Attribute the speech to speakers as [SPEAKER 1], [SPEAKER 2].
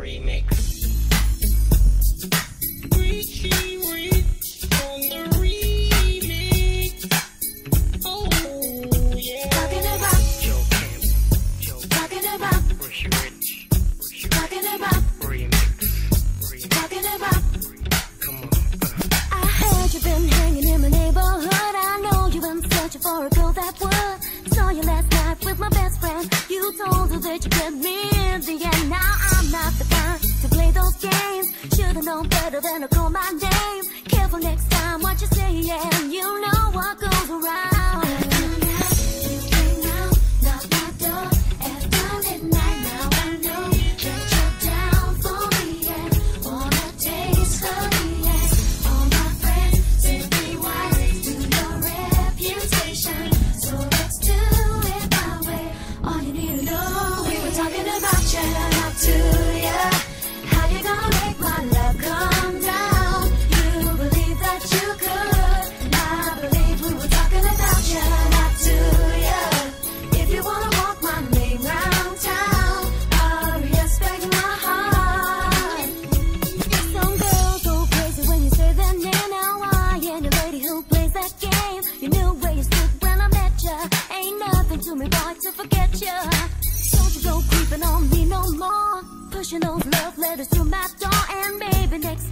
[SPEAKER 1] remix. Richie Rich on the remix. Oh yeah.
[SPEAKER 2] Talking about
[SPEAKER 1] Joe Camp,
[SPEAKER 2] talking about
[SPEAKER 1] Richie Rich,
[SPEAKER 2] talking about
[SPEAKER 1] remix.
[SPEAKER 2] talking about.
[SPEAKER 1] Come on.
[SPEAKER 2] I heard you've been hanging in my neighborhood. I know you've been searching for a girl that would. Saw you last night with my best friend. You told her that you get me in the end. Now I'm not the kind to play those games. Should've known better than to call my name. Careful next time what you say, and you know what goes around. You came out, knocked my door at midnight. Now I know that you're down for me and wanna taste of me. And all my friends say be wise to your reputation. So let's do it my way. All you need to know, we were talking about you, not to ya. How you gonna make my love come down? You believe that you could, and I believe we were talking about you, not to ya. If you wanna walk my name round town, I'll respect my heart. Some girls go crazy when you say their name. Now I am the lady who plays that game. You knew where you stood when I met ya. Ain't nothing to me, boy, to forget ya. Don't you go creeping on me no more. Pushing those love letters to my door, and maybe next